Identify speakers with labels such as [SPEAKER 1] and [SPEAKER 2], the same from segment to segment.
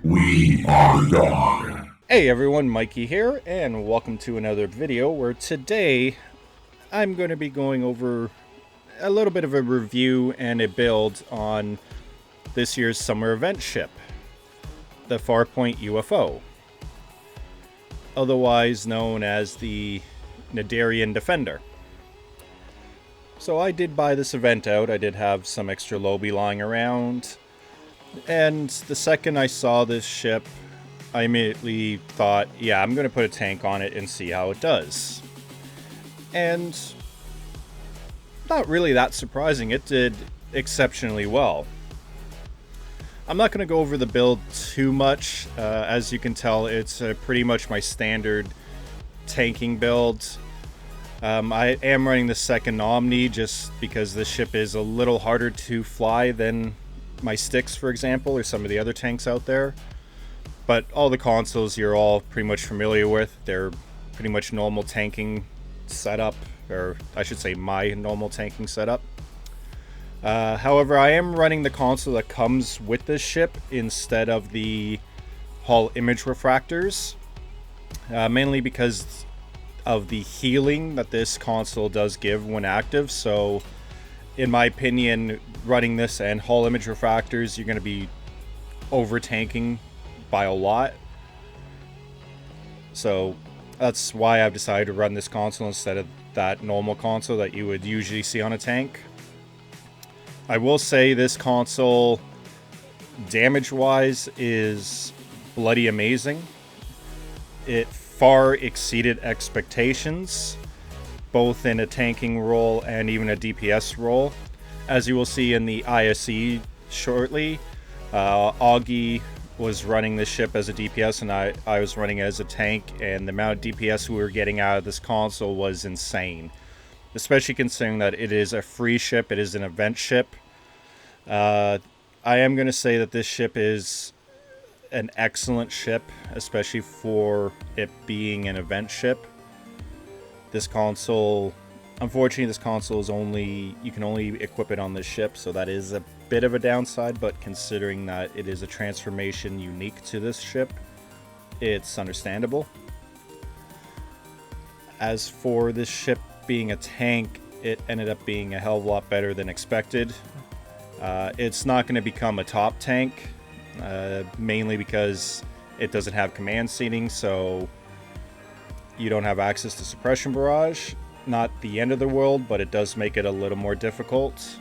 [SPEAKER 1] We are God.
[SPEAKER 2] Hey everyone, Mikey here, and welcome to another video where today I'm going to be going over a little bit of a review and a build on this year's summer event ship, the Farpoint UFO, otherwise known as the Cnidarian Defender. So I did buy this event out. I did have some extra Lobi lying around, and the second I saw this ship, I immediately thought, yeah, I'm going to put a tank on it and see how it does. And not really that surprising, it did exceptionally well. I'm not going to go over the build too much. As you can tell, it's pretty much my standard tanking build. I am running the second Omni just because this ship is a little harder to fly than my Styx, for example, or some of the other tanks out there. But all the consoles you're all pretty much familiar with. They're pretty much normal tanking setup, or I should say my normal tanking setup. However, I am running the console that comes with this ship instead of the hull image refractors, mainly because of the healing that this console does give when active. So in my opinion, running this and hull image refractors, you're going to be over tanking by a lot. So that's why I've decided to run this console instead of that normal console that you would usually see on a tank. I will say this console, damage wise, is bloody amazing. It far exceeded expectations, both in a tanking role and even a DPS role. As you will see in the ISE shortly, Augie was running this ship as a DPS and I was running as a tank, and the amount of DPS we were getting out of this console was insane. Especially considering that it is a free ship, it is an event ship. I am going to say that this ship is an excellent ship, especially for it being an event ship. This console, unfortunately, this console is you can only equip it on this ship, so that is a bit of a downside, but considering that it is a transformation unique to this ship, it's understandable. As for this ship being a tank, it ended up being a hell of a lot better than expected. It's not going to become a top tank, mainly because it doesn't have command seating, so you don't have access to suppression barrage. Not the end of the world, but it does make it a little more difficult.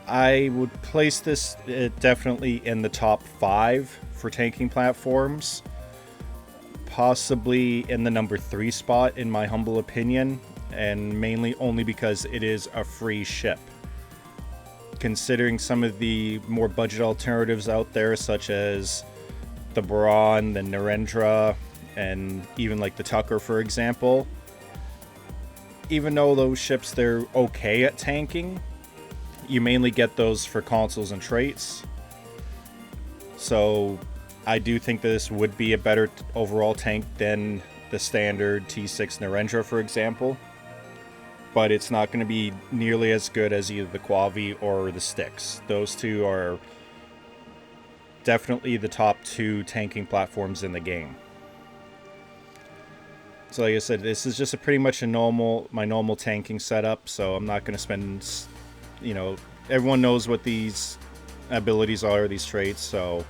[SPEAKER 2] I would place this definitely in the top 5 for tanking platforms. Possibly in the number 3 spot in my humble opinion, and mainly only because it is a free ship. Considering some of the more budget alternatives out there, such as the Brawn, the Narendra, and even like the Tucker, for example, even though those ships, they're okay at tanking, you mainly get those for consoles and traits. So I do think this would be a better overall tank than the standard T6 Narendra, for example. But it's not going to be nearly as good as either the Quavi or the Styx. Those two are definitely the top 2 tanking platforms in the game. So like I said, this is just pretty much my normal tanking setup, so I'm not going to spend, everyone knows what these abilities are, these traits, so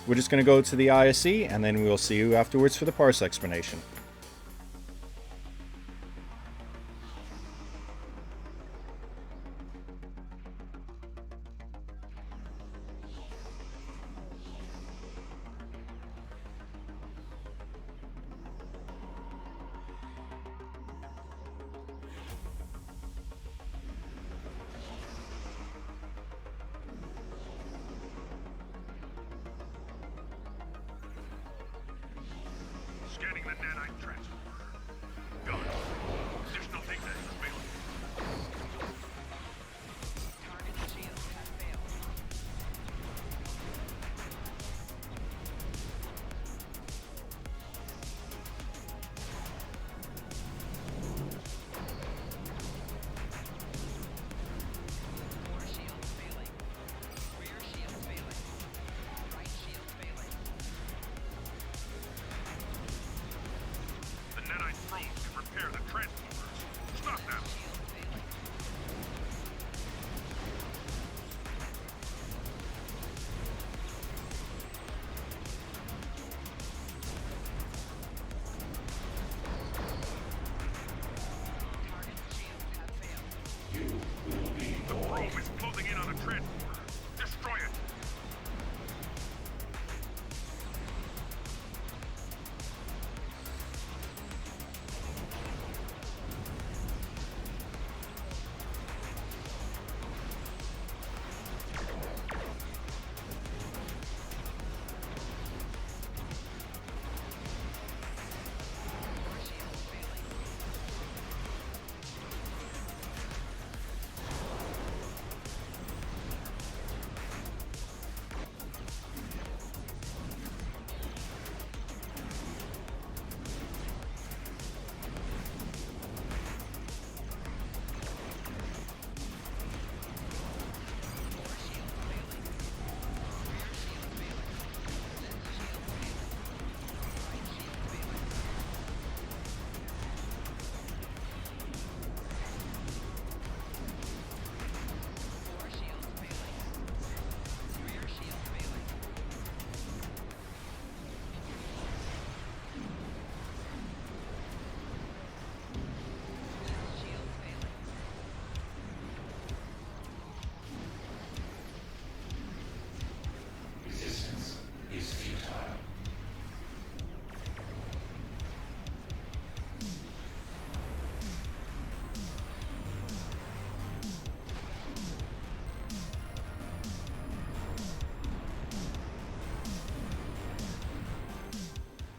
[SPEAKER 2] we're just going to go to the ISE, and then we'll see you afterwards for the parse explanation.
[SPEAKER 3] Scanning the nanite transformer. Good. Additional data is available. Target shields have failed. Core shields failing. Rear shields failing.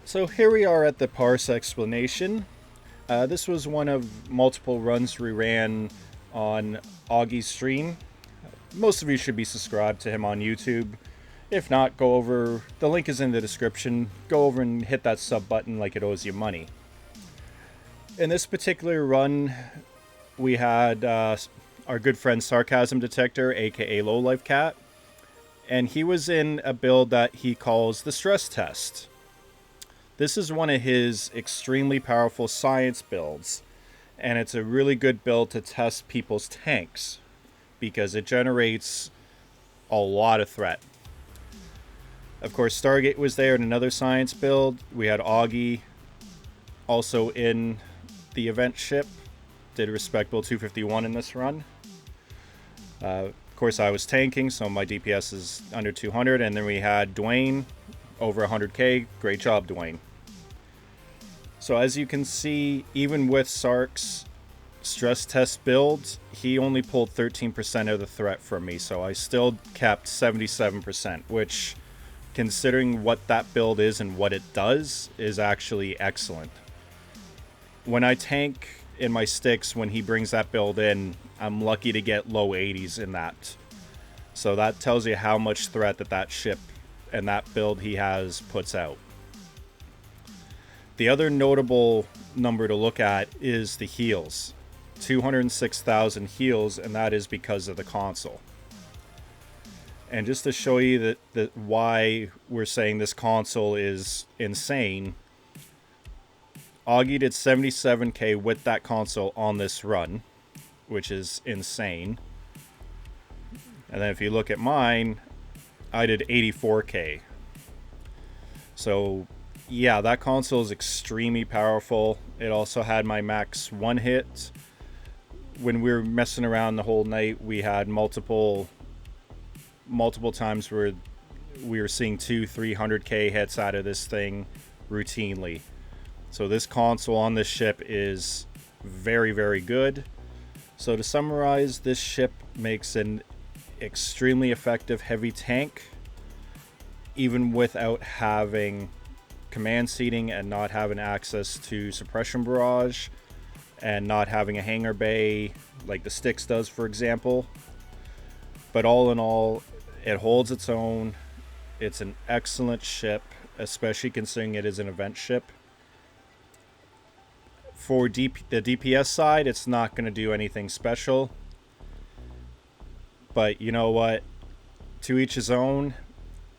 [SPEAKER 2] So here we are at the parse explanation. This was one of multiple runs we ran on Augie's stream. Most of you should be subscribed to him on YouTube. If not, go over, the link is in the description. Go over and hit that sub button like it owes you money. In this particular run, we had our good friend Sarcasm Detector, aka Lowlife Cat, and he was in a build that he calls the Stress Test. This is one of his extremely powerful science builds, and it's a really good build to test people's tanks because it generates a lot of threat. Of course, Stargate was there in another science build. We had Augie also in the event ship. Did a respectable 251 in this run. Of course, I was tanking, so my DPS is under 200. And then we had Dwayne, over 100k. Great job, Dwayne. So as you can see, even with Sark's stress test builds, he only pulled 13% of the threat from me. So I still kept 77%, which, considering what that build is and what it does, is actually excellent. When I tank in my sticks, when he brings that build in, I'm lucky to get low 80s in that. So that tells you how much threat that ship and that build he has puts out. The other notable number to look at is the heals. 206,000 heals, and that is because of the console. And just to show you that why we're saying this console is insane, Augie did 77k with that console on this run, which is insane. And then if you look at mine, I did 84k. So yeah, that console is extremely powerful. It also had my max one hit. When we were messing around the whole night, we had multiple times where we were seeing 200-300k hits out of this thing routinely. So this console on this ship is very, very good. So to summarize, this ship makes an extremely effective heavy tank, even without having command seating and not having access to suppression barrage and not having a hangar bay like the Styx does, for example. But all in all, it holds its own. It's an excellent ship, especially considering it is an event ship. For the DPS side, it's not going to do anything special. But you know what? To each his own.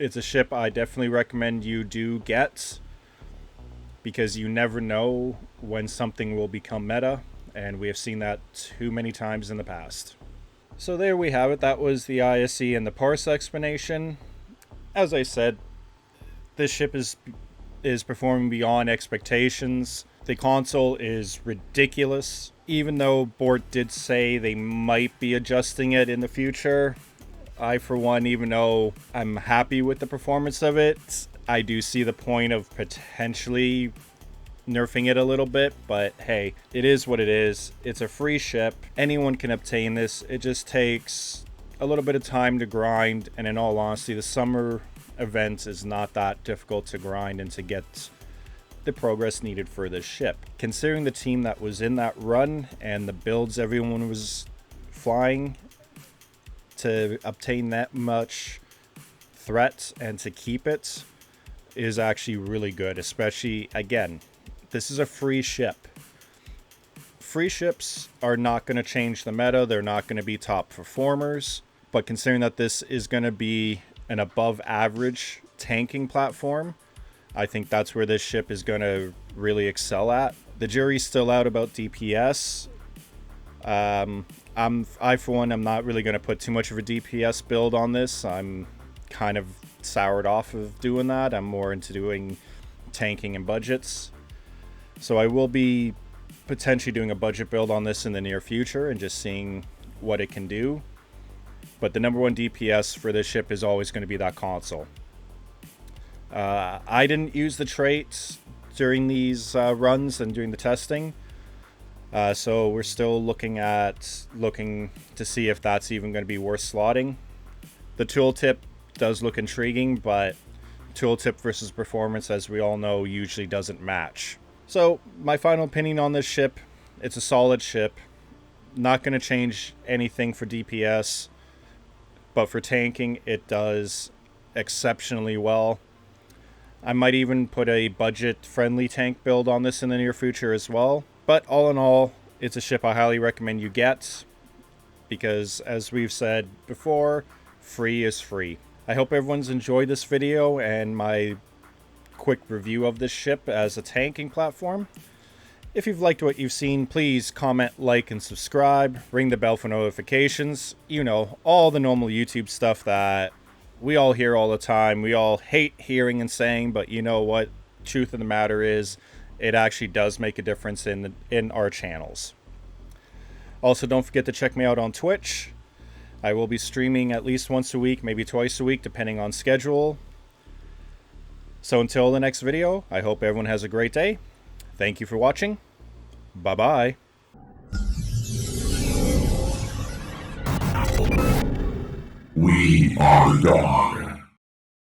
[SPEAKER 2] It's a ship I definitely recommend you do get, because you never know when something will become meta, and we have seen that too many times in the past. So there we have it. That was the ISE and the parse explanation. As I said, this ship is performing beyond expectations. The console is ridiculous. Even though Bort did say they might be adjusting it in the future, I, for one, even though I'm happy with the performance of it, I do see the point of potentially nerfing it a little bit. But hey, it is what it is. It's a free ship. Anyone can obtain this. It just takes a little bit of time to grind. And in all honesty, the summer event is not that difficult to grind and to get the progress needed for this ship. Considering the team that was in that run and the builds everyone was flying, to obtain that much threat and to keep it is actually really good. Especially, again, this is a free ship. Free ships are not going to change the meta. They're not going to be top performers. But considering that this is going to be an above average tanking platform, I think that's where this ship is going to really excel at. The jury's still out about DPS. I, for one, I'm not really going to put too much of a DPS build on this. I'm kind of soured off of doing that. I'm more into doing tanking and budgets. So I will be potentially doing a budget build on this in the near future and just seeing what it can do. But the number one DPS for this ship is always going to be that console. I didn't use the traits during these runs and during the testing. So we're still looking to see if that's even going to be worth slotting. The tooltip does look intriguing, but tooltip versus performance, as we all know, usually doesn't match. So, my final opinion on this ship, it's a solid ship. Not going to change anything for DPS, but for tanking, it does exceptionally well. I might even put a budget-friendly tank build on this in the near future as well. But all in all, it's a ship I highly recommend you get, because as we've said before, free is free. I hope everyone's enjoyed this video and my quick review of this ship as a tanking platform. If you've liked what you've seen, please comment, like, and subscribe. Ring the bell for notifications. You know, all the normal YouTube stuff that we all hear all the time. We all hate hearing and saying, but you know what? Truth of the matter is, it actually does make a difference in our channels. Also, don't forget to check me out on Twitch. I will be streaming at least once a week, maybe twice a week, depending on schedule. So until the next video, I hope everyone has a great day. Thank you for watching. Bye-bye.
[SPEAKER 1] We are God.